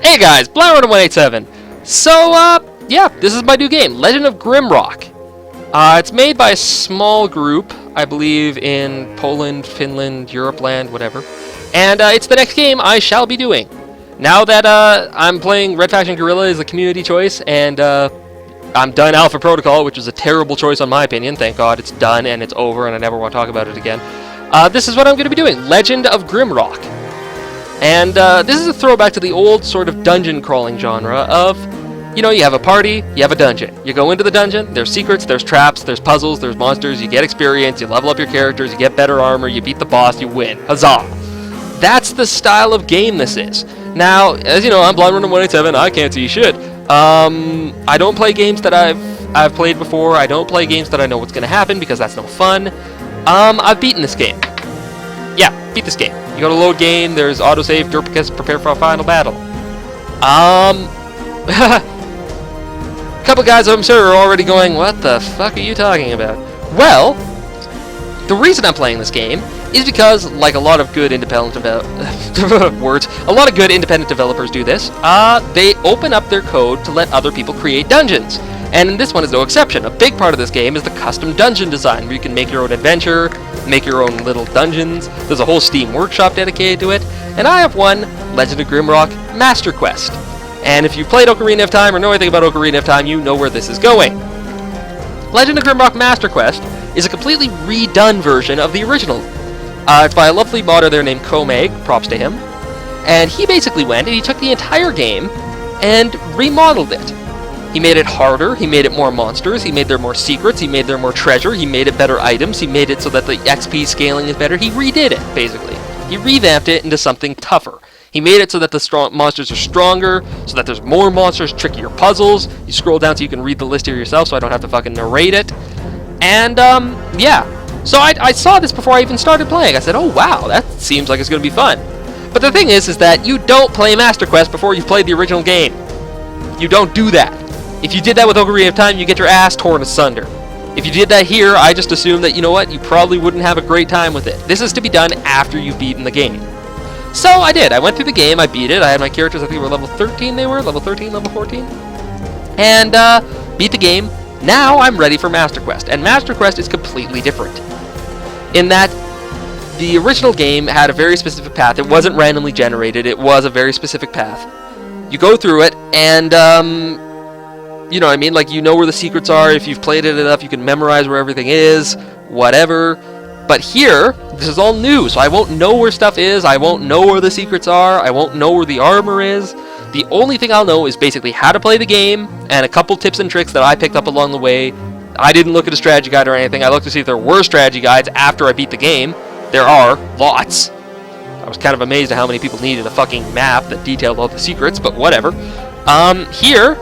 Hey guys, Blower187. So, yeah, this is my new game, Legend of Grimrock. It's made by a small group, I believe in Poland, Finland, Europe land, whatever. And it's the next game I shall be doing. Now that I'm playing Red Faction Guerrilla as a community choice, and I'm done Alpha Protocol, which was a terrible choice on my opinion. Thank God it's done and it's over and I never want to talk about it again. This is what I'm going to be doing, Legend of Grimrock. And this is a throwback to the old sort of dungeon crawling genre of, you know, you have a party, you have a dungeon. You go into the dungeon, there's secrets, there's traps, there's puzzles, there's monsters, you get experience, you level up your characters, you get better armor, you beat the boss, you win. Huzzah! That's the style of game this is. Now, as you know, I'm Blower187, I can't see shit. I don't play games that I've played before, I don't play games that I know what's going to happen because that's no fun. I've beaten this game. Yeah, beat this game. You go to load game, there's autosave, Derpicus, prepare for a final battle. A couple guys I'm sure are already going, what the fuck are you talking about? Well, the reason I'm playing this game is because, like a lot of good independent developers do this, they open up their code to let other people create dungeons. And this one is no exception. A big part of this game is the custom dungeon design, where you can make your own adventure, make your own little dungeons. There's a whole Steam workshop dedicated to it. And I have one, Legend of Grimrock Master Quest. And if you've played Ocarina of Time or know anything about Ocarina of Time, you know where this is going. Legend of Grimrock Master Quest is a completely redone version of the original. It's by a lovely modder there named Comeg, props to him. And he basically went and he took the entire game and remodeled it. He made it harder, he made it more monsters, he made there more secrets, he made there more treasure, he made it better items, he made it so that the XP scaling is better. He redid it, basically. He revamped it into something tougher. He made it so that the monsters are stronger, so that there's more monsters, trickier puzzles. You scroll down so you can read the list here yourself, so I don't have to fucking narrate it. And, yeah. So I saw this before I even started playing. I said, oh wow, that seems like it's going to be fun. But the thing is that you don't play Master Quest before you've played the original game. You don't do that. If you did that with Ocarina of Time, you get your ass torn asunder. If you did that here, I just assume that, you know what, you probably wouldn't have a great time with it. This is to be done after you've beaten the game. So I did. I went through the game, I beat it. I had my characters, I think they were level 13 level 13, level 14. And, beat the game. Now I'm ready for Master Quest. And Master Quest is completely different. In that, the original game had a very specific path. It wasn't randomly generated. It was a very specific path. You go through it, and, you know what I mean? Like, you know where the secrets are. If you've played it enough, you can memorize where everything is. Whatever. But here, this is all new, so I won't know where stuff is. I won't know where the secrets are. I won't know where the armor is. The only thing I'll know is basically how to play the game, and a couple tips and tricks that I picked up along the way. I didn't look at a strategy guide or anything. I looked to see if there were strategy guides after I beat the game. There are. Lots. I was kind of amazed at how many people needed a fucking map that detailed all the secrets, but whatever. Here,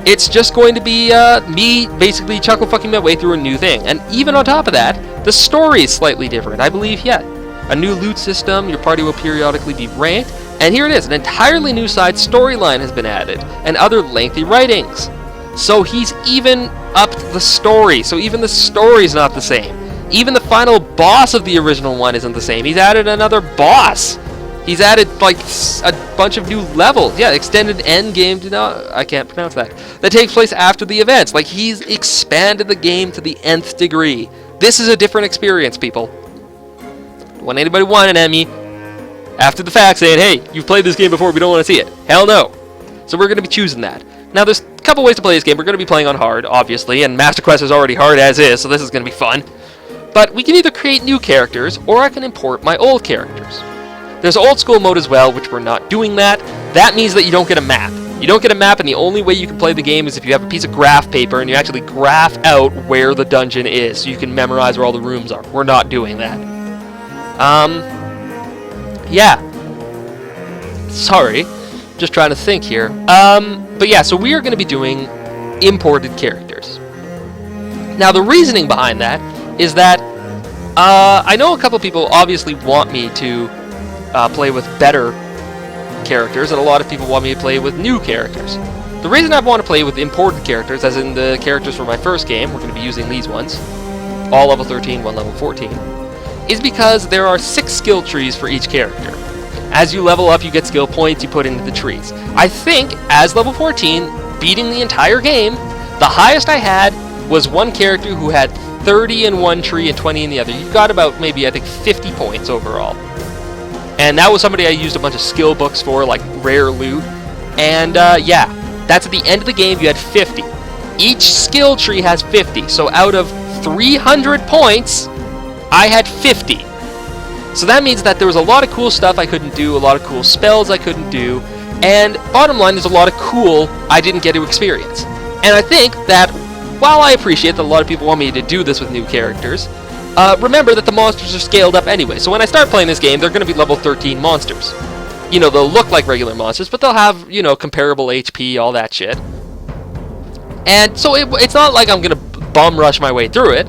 it's just going to be me basically chuckle fucking my way through a new thing. And even on top of that, the story is slightly different. I believe, yeah, a new loot system, your party will periodically be ranked, and here it is, an entirely new side storyline has been added, and other lengthy writings. So he's even upped the story, so even the story's not the same. Even the final boss of the original one isn't the same. He's added another boss. He's added, like, a bunch of new levels. Yeah, extended end game, no, I can't pronounce that. That takes place after the events. Like, he's expanded the game to the nth degree. This is a different experience, people. Don't want anybody whining at me after the fact saying, hey, you've played this game before, we don't want to see it. Hell no. So we're going to be choosing that. Now, there's a couple ways to play this game. We're going to be playing on hard, obviously, and Master Quest is already hard as is, so this is going to be fun. But we can either create new characters, or I can import my old characters. There's old school mode as well, which we're not doing that. That means that you don't get a map. You don't get a map, and the only way you can play the game is if you have a piece of graph paper and you actually graph out where the dungeon is, so you can memorize where all the rooms are. We're not doing that. Yeah. Sorry. Just trying to think here. But yeah, so we are going to be doing imported characters. Now, the reasoning behind that is that I know a couple people obviously want me to play with better characters, and a lot of people want me to play with new characters. The reason I want to play with imported characters, as in the characters from my first game, we're going to be using these ones, all level 13, one level 14, is because there are 6 skill trees for each character. As you level up, you get skill points you put into the trees. I think, as level 14, beating the entire game, the highest I had was one character who had 30 in one tree and 20 in the other. You got about maybe, I think, 50 points overall. And that was somebody I used a bunch of skill books for, like rare loot. And yeah, that's at the end of the game, you had 50. Each skill tree has 50, so out of 300 points, I had 50. So that means that there was a lot of cool stuff I couldn't do, a lot of cool spells I couldn't do, and bottom line, there's a lot of cool I didn't get to experience. And I think that, while I appreciate that a lot of people want me to do this with new characters, remember that the monsters are scaled up anyway, so when I start playing this game, they're going to be level 13 monsters. You know, they'll look like regular monsters, but they'll have, you know, comparable HP, all that shit. And so it's not like I'm going to bum rush my way through it.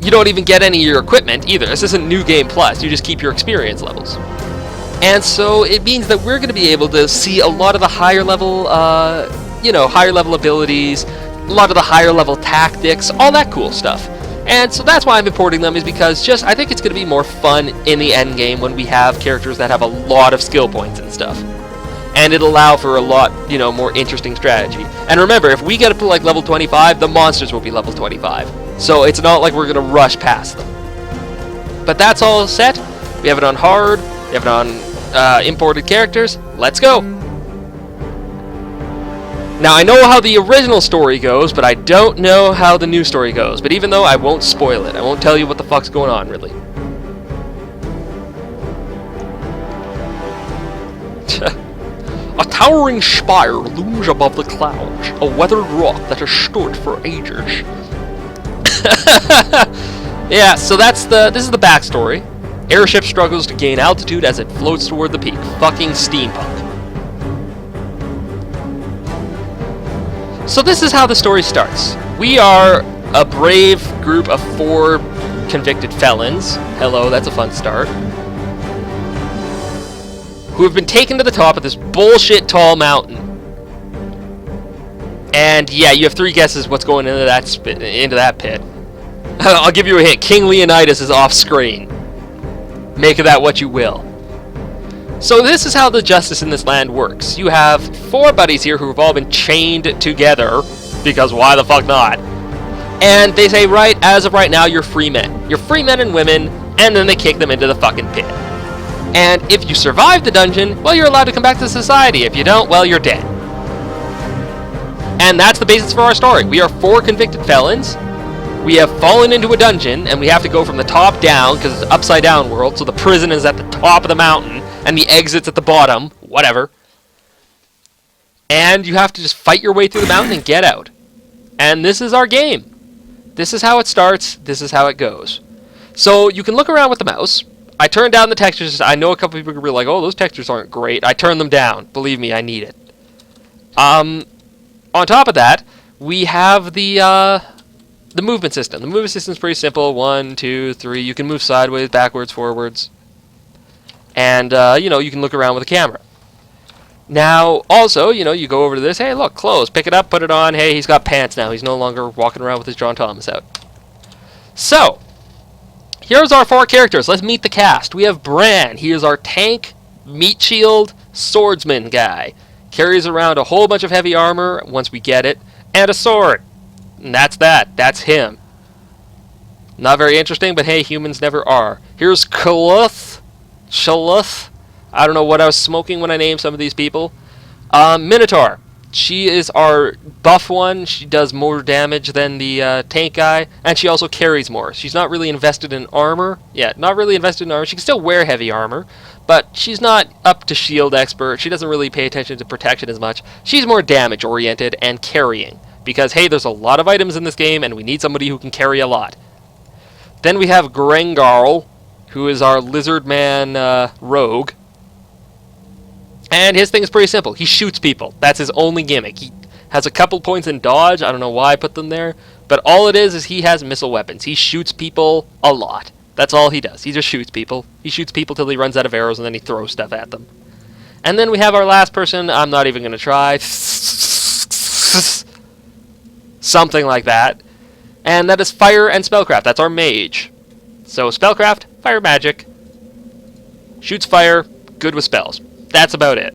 You don't even get any of your equipment either. This isn't New Game Plus. You just keep your experience levels. And so it means that we're going to be able to see a lot of the higher level, you know, higher level abilities, a lot of the higher level tactics, all that cool stuff. And so that's why I'm importing them, is because just I think it's going to be more fun in the end game when we have characters that have a lot of skill points and stuff. And it'll allow for a lot, you know, more interesting strategy. And remember, if we get up to like level 25, the monsters will be level 25. So it's not like we're going to rush past them. But that's all set. We have it on hard. We have it on imported characters. Let's go. Now, I know how the original story goes, but I don't know how the new story goes. But even though, I won't spoil it. I won't tell you what the fuck's going on, really. A towering spire looms above the clouds, a weathered rock that has stood for ages. Yeah, so this is the backstory. Airship struggles to gain altitude as it floats toward the peak. Fucking steampunk. So this is how the story starts. We are a brave group of 4 convicted felons. Hello, that's a fun start. Who have been taken to the top of this bullshit tall mountain. And yeah, you have 3 guesses what's going into that pit. I'll give you a hint. King Leonidas is off screen. Make of that what you will. So this is how the justice in this land works. You have 4 buddies here who have all been chained together, because why the fuck not? And they say, right, as of right now, you're free men. You're free men and women, and then they kick them into the fucking pit. And if you survive the dungeon, well, you're allowed to come back to society. If you don't, well, you're dead. And that's the basis for our story. We are 4 convicted felons. We have fallen into a dungeon, and we have to go from the top down, because it's an upside-down world, so the prison is at the top of the mountain, and the exit's at the bottom, whatever. And you have to just fight your way through the mountain and get out. And this is our game. This is how it starts, this is how it goes. So you can look around with the mouse. I turned down the textures. I know a couple people could be like, oh, those textures aren't great. I turned them down. Believe me, I need it. On top of that, we have the movement system. The movement system is pretty simple. 1, 2, 3. You can move sideways, backwards, forwards. And, you know, you can look around with a camera. Now, also, you know, you go over to this. Hey, look, clothes. Pick it up, put it on. Hey, he's got pants now. He's no longer walking around with his John Thomas out. So, here's our 4 characters. Let's meet the cast. We have Bran. He is our tank, meat shield, swordsman guy. Carries around a whole bunch of heavy armor, once we get it, and a sword. And that's that. That's him. Not very interesting, but hey, humans never are. Here's Shaluth. I don't know what I was smoking when I named some of these people. Minotaur. She is our buff one. She does more damage than the tank guy, and she also carries more. She's not really invested in armor. Yeah, not really invested in armor. She can still wear heavy armor, but she's not up to shield expert. She doesn't really pay attention to protection as much. She's more damage oriented and carrying, because hey, there's a lot of items in this game, and we need somebody who can carry a lot. Then we have Grengarl, who is our lizard man rogue. And his thing is pretty simple. He shoots people. That's his only gimmick. He has a couple points in dodge. I don't know why I put them there. But all it is he has missile weapons. He shoots people a lot. That's all he does. He just shoots people. He shoots people till he runs out of arrows, and then he throws stuff at them. And then we have our last person. I'm not even going to try. Something like that. And that is fire and spellcraft. That's our mage. So spellcraft, fire magic. Shoots fire. good with spells. That's about it.